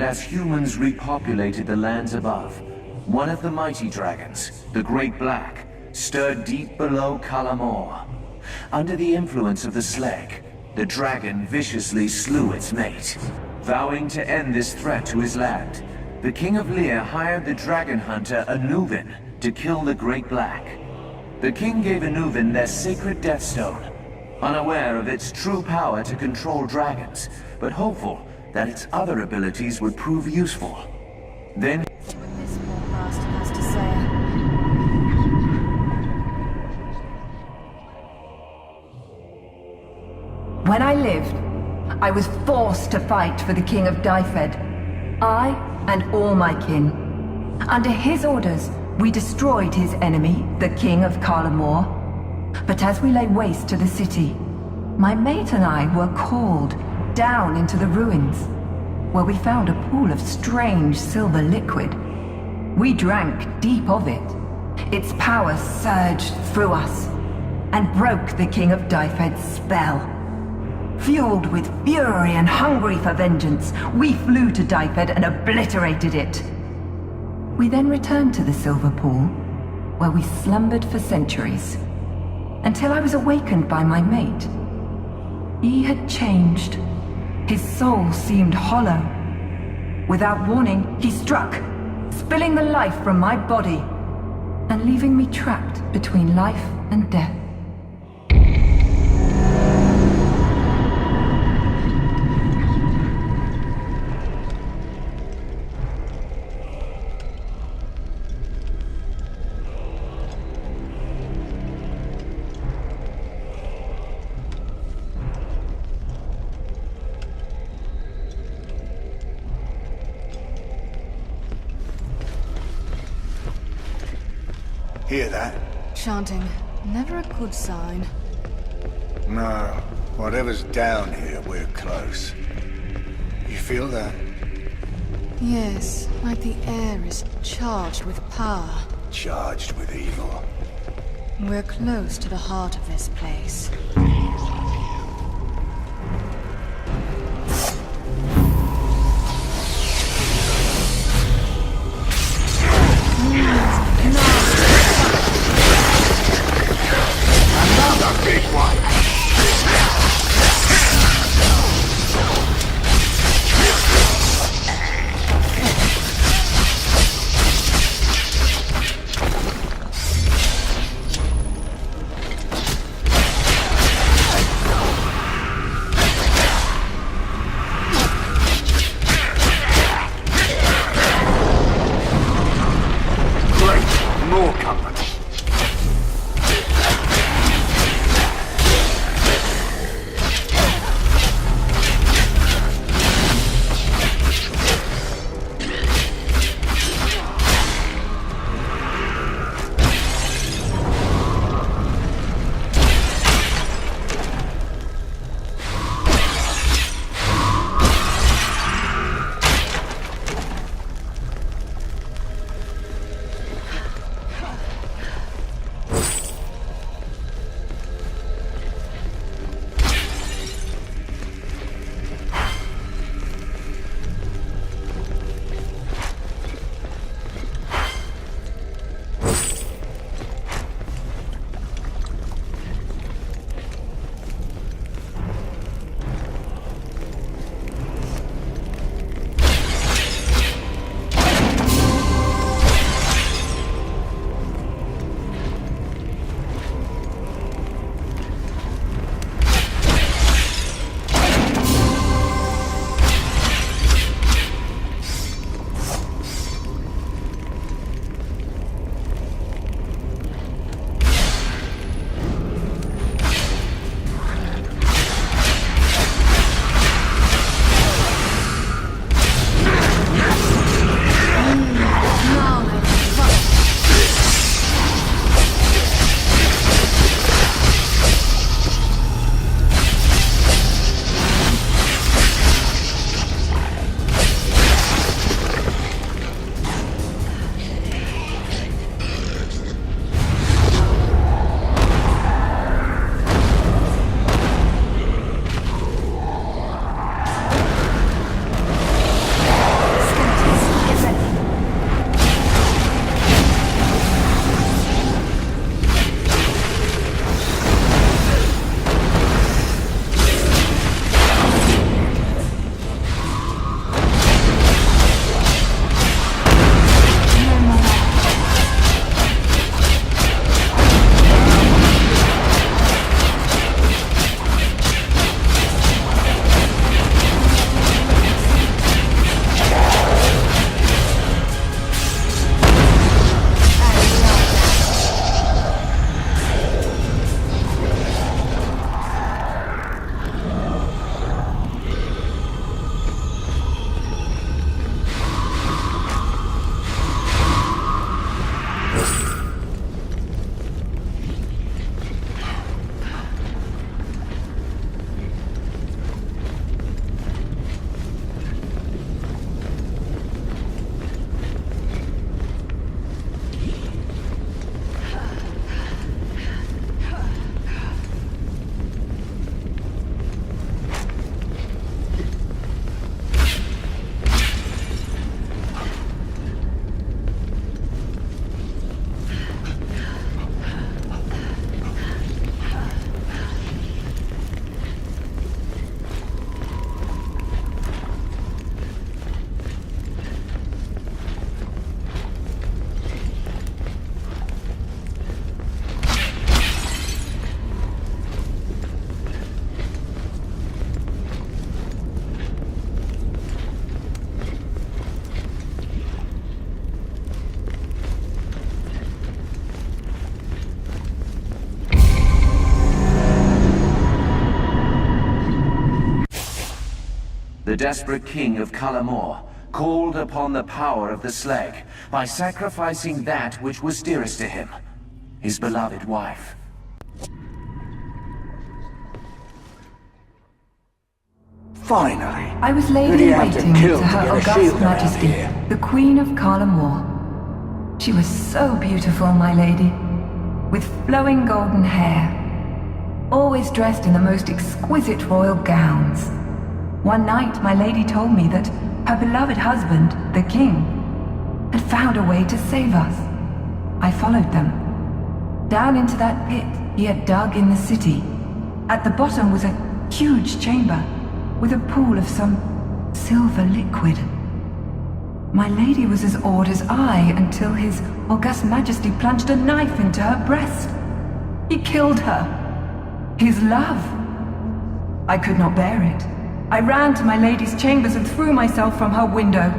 as humans repopulated the lands above, one of the mighty dragons, the Great Black, stirred deep below Kalamor. Under the influence of the Slag, the dragon viciously slew its mate. Vowing to end this threat to his land, the King of Lear hired the dragon hunter Anuvin to kill the Great Black. The king gave Anuvin their sacred Deathstone, unaware of its true power to control dragons, but hopeful that its other abilities would prove useful. Then What this poor bastard has to say. When I lived, I was forced to fight for the King of Dyfed. I and all my kin. Under his orders, we destroyed his enemy, the King of Kalamor. But as we lay waste to the city, my mate and I were called down into the ruins, where we found a pool of strange silver liquid. We drank deep of it. Its power surged through us and broke the King of Dyfed's spell. Fueled with fury and hungry for vengeance, we flew to Dyfed and obliterated it. We then returned to the Silver Pool, where we slumbered for centuries, until I was awakened by my mate. He had changed. His soul seemed hollow. Without warning, he struck, spilling the life from my body, and leaving me trapped between life and death. Hear that? Chanting. Never a good sign. No. Whatever's down here, we're close. You feel that? Yes, like the air is charged with power. Charged with evil. We're close to the heart of this place. Another big one! the desperate king of Kalamor, called upon the power of the Slag by sacrificing that which was dearest to him, his beloved wife. Finally. I was Who do lady you have to waiting kill to to her get a august shield around majesty, here? the Queen of Kalamor. She was so beautiful, my lady, with flowing golden hair, always dressed in the most exquisite royal gowns. One night, my lady told me that her beloved husband, the king, had found a way to save us. I followed them. Down into that pit he had dug in the city. At the bottom was a huge chamber with a pool of some silver liquid. My lady was as awed as I until his august majesty plunged a knife into her breast. He killed her. His love. I could not bear it. I ran to my lady's chambers and threw myself from her window.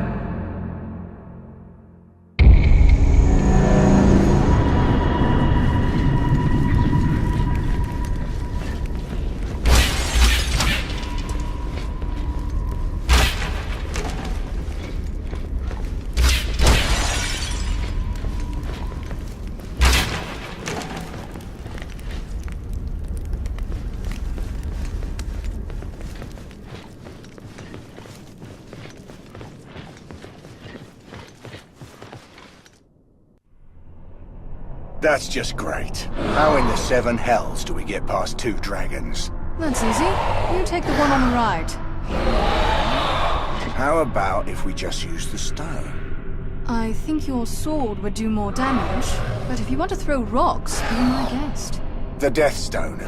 That's just great. How in the seven hells do we get past two dragons? That's easy. You take the one on the right. How about if we just use the stone? I think your sword would do more damage, but if you want to throw rocks, be my guest. The Death Stone.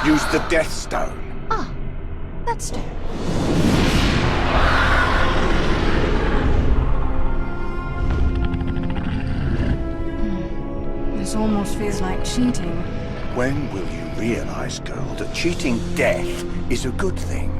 Use the Death Stone. Ah, that stone. This almost feels like cheating. When will you realize, girl, that cheating death is a good thing?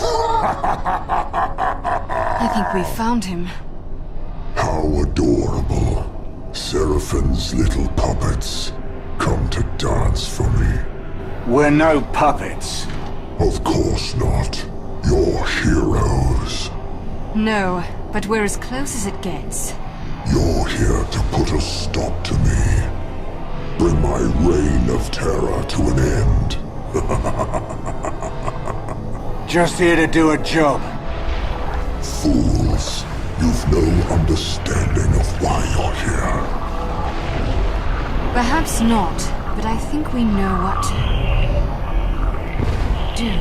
I think we found him. How adorable. Seraphine's little puppets come to dance for me. We're no puppets. Of course not. You're heroes. No, but we're as close as it gets. You're here to put a stop to me. Bring my reign of terror to an end. Just here to do a job. Fools. You've no understanding of why you're here. Perhaps not, but I think we know what to do.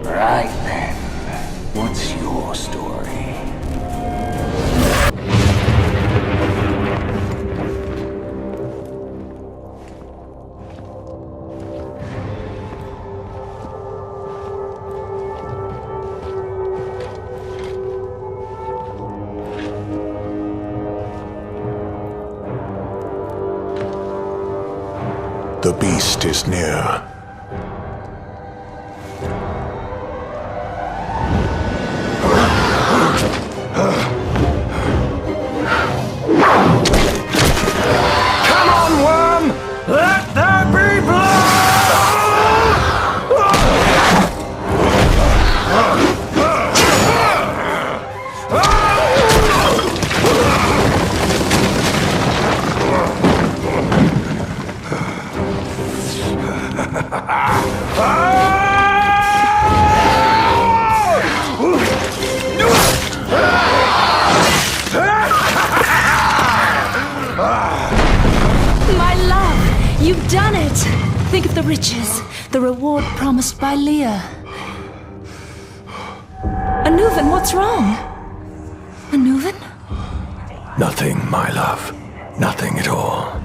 Right then, what's your story? The beast is near. Come on, worm! Let there be You've done it! Think of the riches, the reward promised by Leah. Anuvan, what's wrong? Anuvan? Nothing, my love. Nothing at all.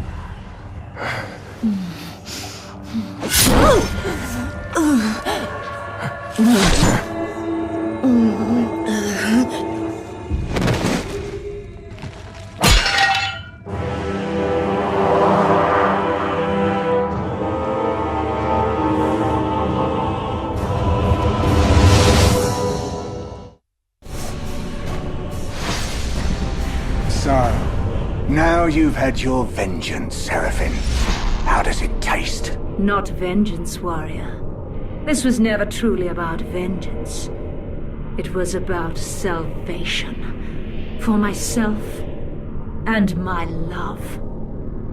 So, now you've had your vengeance, Seraphim. How does it taste? Not vengeance, warrior. This was never truly about vengeance. It was about salvation. For myself and my love.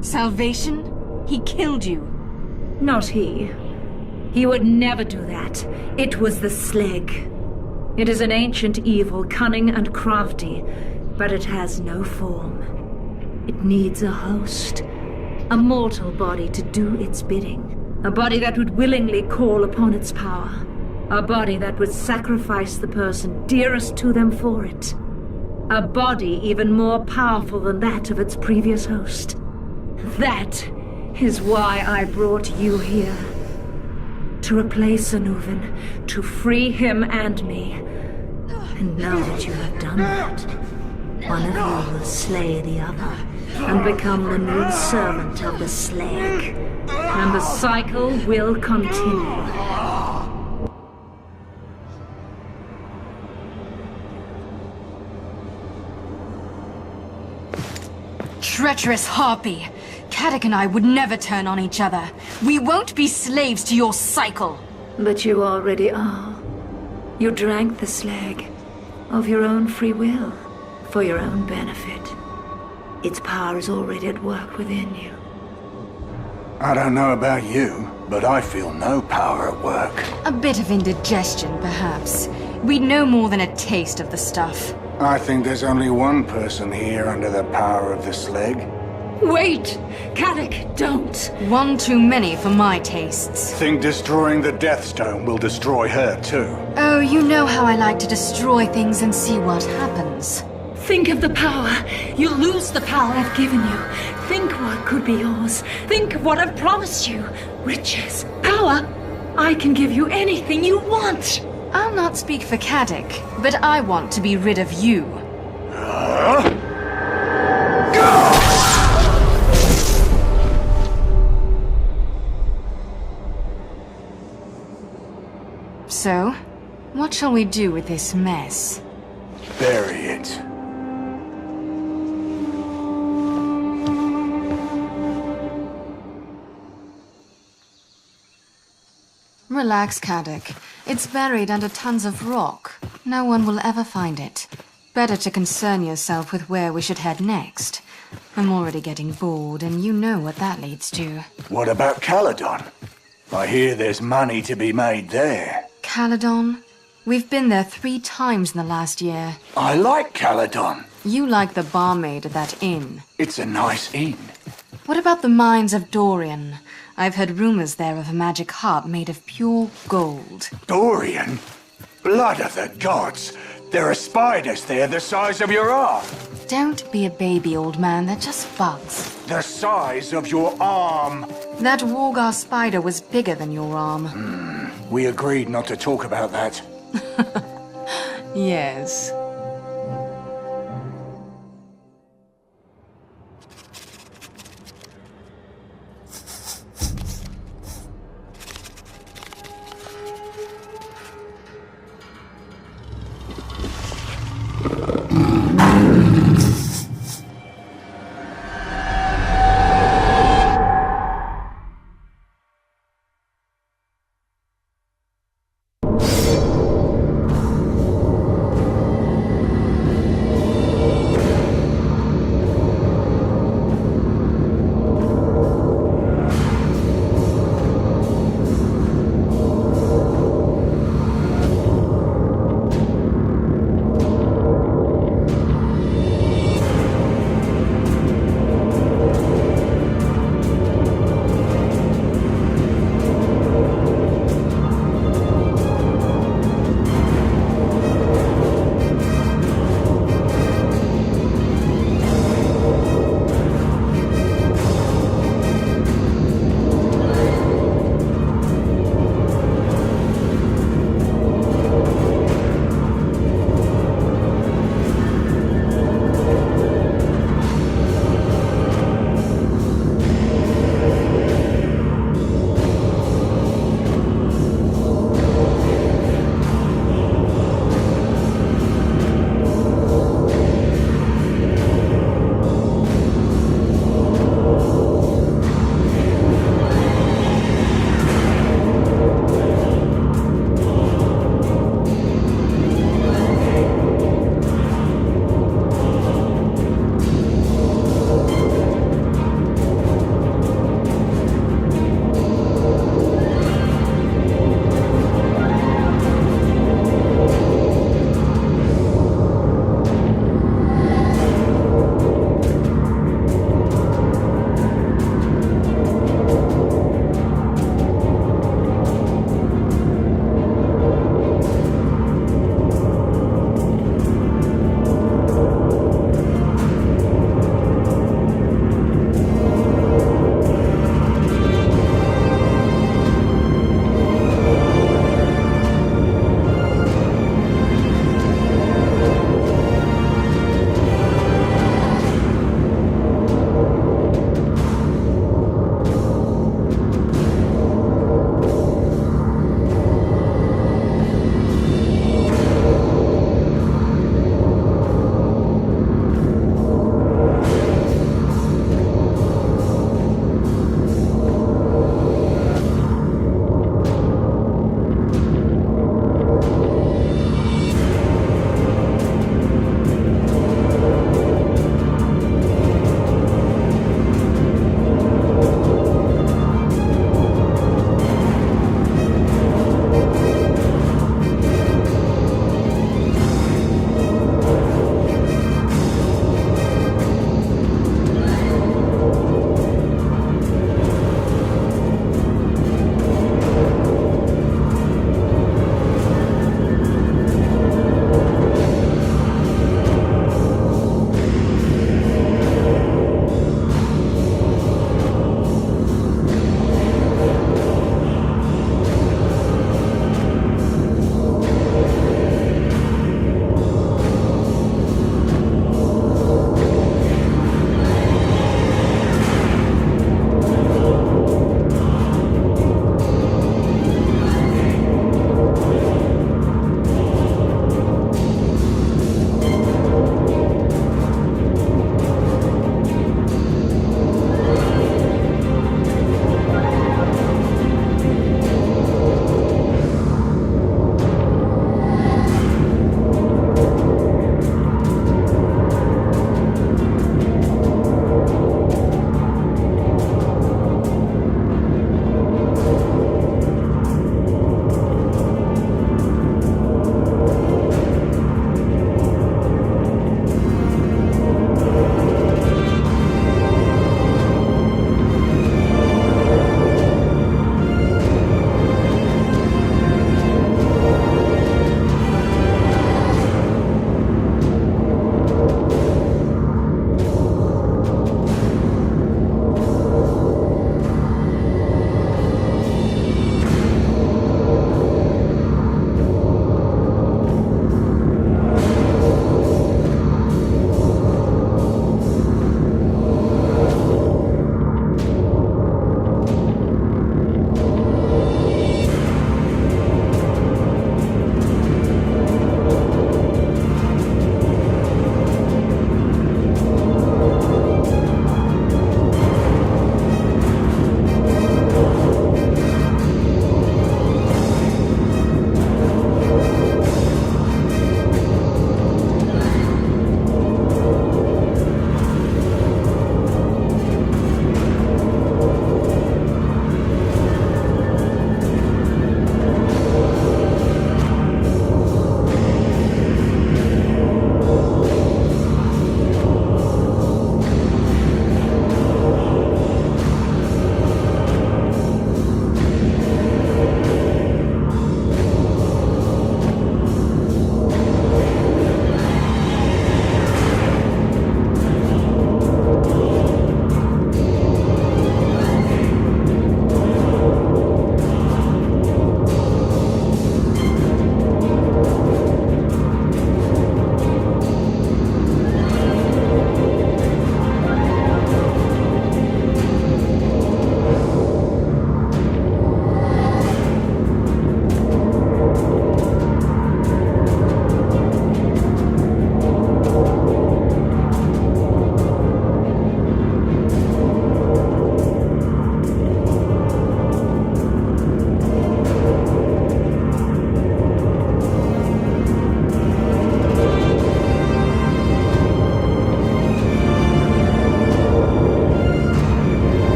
Salvation? He killed you. Not he. He would never do that. It was the Slag. It is an ancient evil, cunning and crafty, but it has no form. It needs a host. A mortal body to do its bidding. A body that would willingly call upon its power. A body that would sacrifice the person dearest to them for it. A body even more powerful than that of its previous host. That is why I brought you here. To replace Anuvan, to free him and me. And now that you have done that, one of you will slay the other, and become the new servant of the Slag. And the cycle will continue. Treacherous harpy! Caddock and I would never turn on each other. We won't be slaves to your cycle! But you already are. You drank the Slag, of your own free will, for your own benefit. Its power is already at work within you. I don't know about you, but I feel no power at work. A bit of indigestion, perhaps. We'd no more than a taste of the stuff. I think there's only one person here under the power of the Slag. Wait! Caddock, don't! One too many for my tastes. Think destroying the Deathstone will destroy her too. Oh, you know how I like to destroy things and see what happens. Think of the power. You lose the power I've given you. Think what could be yours. Think of what I've promised you. Riches, power. I can give you anything you want. I'll not speak for Caddock, but I want to be rid of you. So, what shall we do with this mess? Bury it. Relax, Caddock. It's buried under tons of rock. No one will ever find it. Better to concern yourself with where we should head next. I'm already getting bored, and you know what that leads to. What about Caledon? I hear there's money to be made there. Caledon? We've been there 3 times in the last year. I like Caledon. You like the barmaid at that inn. It's a nice inn. What about the mines of Dorian? I've heard rumors there of a magic harp made of pure gold. Dorian? Blood of the gods! There are spiders there the size of your arm! Don't be a baby, old man. They're just bugs. The size of your arm! That Wargar spider was bigger than your arm. We agreed not to talk about that. Yes.